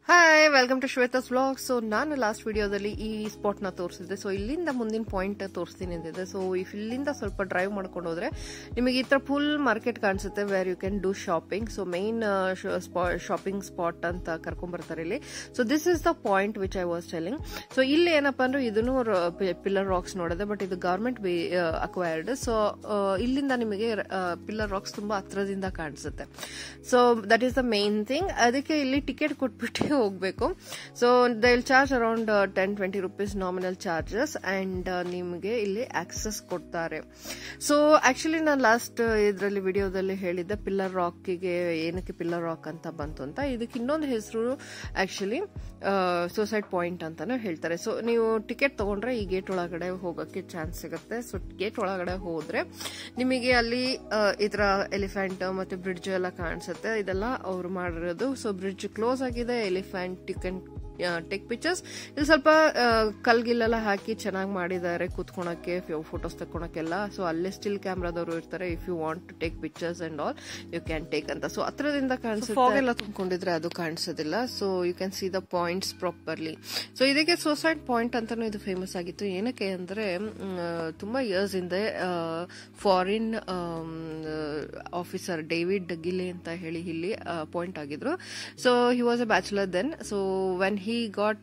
Hi, welcome to Shweta's vlog. So ನಾನು last ವಿಡಿಯೋದಲ್ಲಿ ಈ ಸ್ಪಾಟ್ ನ ತೋರಿಸಿದ್ದೆ. ಸೊ ಇಲ್ಲಿಂದ ಮುಂದಿನ ಪಾಯಿಂಟ್ ತೋರಿಸ್ತೀನಿ ಅಂತಿದ್ದೆ. ಸೊ ಇಲ್ಲಿಂದ ಸ್ವಲ್ಪ ಡ್ರೈವ್ ಮಾಡ್ಕೊಂಡು ಹೋದ್ರೆ ನಿಮಗೆ ಈ ತರ ಫುಲ್ ಮಾರ್ಕೆಟ್ ಕಾಣಿಸುತ್ತೆ, where you can do shopping. So main shopping spot ಅಂತ ಕರ್ಕೊಂಡ್ ಬರ್ತಾರೆ ಇಲ್ಲಿ. So this is the point which I was telling. So ಇಲ್ಲಿ ಏನಪ್ಪಾ ಅಂದ್ರೆ ಇದನ್ನು ಪಿಲ್ಲರ್ ರಾಕ್ಸ್ ನೋಡಿದೆ, ಬಟ್ ಇದು ಗವರ್ಮೆಂಟ್ ಅಕ್ವೈರ್ಡ್. ಸೊ ಇಲ್ಲಿಂದ ನಿಮಗೆ ಪಿಲ್ಲರ್ ರಾಕ್ಸ್ ತುಂಬಾ ಹತ್ರದಿಂದ ಕಾಣಿಸುತ್ತೆ. So that is the main thing. ಅದಕ್ಕೆ ಇಲ್ಲಿ ಟಿಕೆಟ್ ಕೊಟ್ಬಿಟ್ಟು ಹೋಗ್ಬೇಕು. So they will charge around 10-20 rupees nominal charges and ನಿಮಗೆ ಇಲ್ಲಿ ಆಕ್ಸೆಸ್ ಕೊಡ್ತಾರೆ. ಸೊ ಆಕ್ಚುಲಿ ನಾನು ಲಾಸ್ಟ್ ಇದರಲ್ಲಿ ವಿಡಿಯೋದಲ್ಲಿ ಹೇಳಿದ್ದೆ ಪಿಲ್ಲರ್ ರಾಕ್ಗೆ ಏನಕ್ಕೆ ಪಿಲ್ಲರ್ ರಾಕ್ ಅಂತ ಬಂತು ಅಂತ. ಇದಕ್ಕೆ ಇನ್ನೊಂದು ಹೆಸರು ಆಕ್ಚುಲಿ ಸೂಸೈಡ್ ಪಾಯಿಂಟ್ ಅಂತಾನೆ ಹೇಳ್ತಾರೆ. ಸೊ ನೀವು ಟಿಕೆಟ್ ತಗೊಂಡ್ರೆ ಈ ಗೇಟ್ ಒಳಗಡೆ ಹೋಗಕ್ಕೆ ಚಾನ್ಸ್ ಸಿಗುತ್ತೆ. ಸೊ ಗೇಟ್ ಒಳಗಡೆ ಹೋದ್ರೆ ನಿಮಗೆ ಅಲ್ಲಿ ಈ ತರ ಎಲಿಫೆಂಟ್ ಮತ್ತೆ ಬ್ರಿಡ್ಜ್ ಎಲ್ಲ ಕಾಣಿಸುತ್ತೆ. ಇದೆಲ್ಲ ಅವ್ರು ಮಾಡಿರೋದು. ಸೊ ಬ್ರಿಡ್ಜ್ ಕ್ಲೋಸ್ ಆಗಿದೆ. Elephant you can take pictures. ಇಲ್ಲಿ ಸ್ವಲ್ಪ ಕಲ್ಗಿಲ್ಲೆಲ್ಲ ಹಾಕಿ ಚೆನ್ನಾಗಿ ಮಾಡಿದ್ದಾರೆ ಕೂತ್ಕೊಳಕ್ಕೆ, ಫೋಟೋಸ್ ತಕ್ಕೊಳಕ್ಕೆಲ್ಲ. ಸೊ ಅಲ್ಲೇ ಸ್ಟಿಲ್ ಕ್ಯಾಮ್ರಾದವರು ಇರ್ತಾರೆ. If you want to take pictures and all you can take ಅಂತ. ಸೊ ಹತ್ರದಿಂದ ಕಾಣಿಸುತ್ತೆ. ಫಾಗ್ ಎಲ್ಲ ತುಂಬಿಕೊಂಡಿದ್ರೆ ಅದು ಕಾಣಿಸೋದಿಲ್ಲ. So you can see the points properly. So ಇದಕ್ಕೆ ಸೂಸೈಡ್ ಪಾಯಿಂಟ್ ಅಂತಾನು ಇದು ಫೇಮಸ್ ಆಗಿತ್ತು. ಏನಕ್ಕೆ ಅಂದ್ರೆ ತುಂಬಾ ಇಯರ್ಸ್ ಹಿಂದೆ ಫಾರಿನ್ ಆಫೀಸರ್ ಡೇವಿಡ್ ಗಿಲೆ ಅಂತ ಹೇಳಿ ಇಲ್ಲಿ ಅಪಾಯಿಂಟ್ ಆಗಿದ್ರು. So he was a bachelor then. So when he got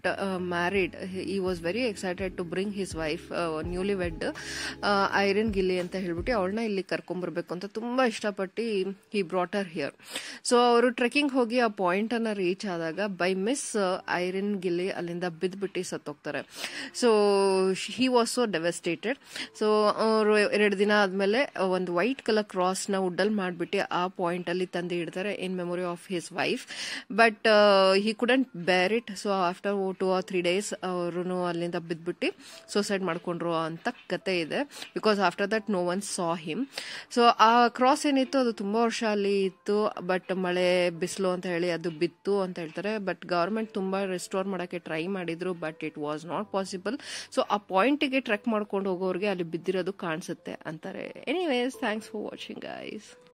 married, he was very excited to bring his wife, newlywed Irene Gilli ಅಂತ ಹೇಳ್ಬಿಟ್ಟು ಅವಳನ್ನ ಇಲ್ಲಿ ಕರ್ಕೊಂಡ್ಬರ್ಬೇಕು ಅಂತ ತುಂಬಾ ಇಷ್ಟಪಟ್ಟು he brought her here. So ಅವರು ಟ್ರೆಕಿಂಗ್ ಹೋಗಿ ಆ ಪಾಯಿಂಟ್ ಅನ್ನ ರೀಚ್ ಆದಾಗ ಬೈ ಮಿಸ್ ಐರಿನ್ ಗಿಲ್ಲಿ ಅಲ್ಲಿಂದ ಬಿದ್ದ್ಬಿಟ್ಟು ಸತ್ತೋಗ್ತಾರೆ. So he was so devastated. So ಅವರು 2 ದಿನ ಆದ್ಮೇಲೆ ಒಂದು ವೈಟ್ ಕಲರ್ ಕ್ರಾಸ್ ನ ವುಡ್ ಮಾಡ್ಬಿಟ್ಟು ಆ ಪಾಯಿಂಟ್ ಅಲ್ಲಿ ತಂದು ಇಡ್ತಾರೆ in memory of his wife. But he couldn't bear it. So after 2 or 3 days ಅವರು ಅಲ್ಲಿಂದ ಬಿದ್ಬಿಟ್ಟು ಸೂಸೈಡ್ ಮಾಡ್ಕೊಂಡ್ರು ಅಂತ ಕತೆ ಇದೆ. Because after that no one saw him. So ಆ ಕ್ರಾಸ್ ಏನಿತ್ತು ಅದು ತುಂಬಾ ವರ್ಷ ಅಲ್ಲಿ ಇತ್ತು. ಬಟ್ ಮಳೆ ಬಿಸಿಲು ಅಂತ ಹೇಳಿ ಅದು ಬಿತ್ತು ಅಂತ ಹೇಳ್ತಾರೆ. ಬಟ್ ಗವರ್ಮೆಂಟ್ ತುಂಬಾ ರೆಸ್ಟೋರ್ ಮಾಡಕ್ಕೆ ಟ್ರೈ ಮಾಡಿದ್ರು, but it was not possible. So ಆ ಪಾಯಿಂಟ್ಗೆ ಟ್ರೆಕ್ ಮಾಡ್ಕೊಂಡು ಹೋಗೋರಿಗೆ ಅಲ್ಲಿ ಬಿದ್ದಿರೋದು ಕಾಣಿಸುತ್ತೆ ಅಂತಾರೆ. Anyways, thanks for watching guys.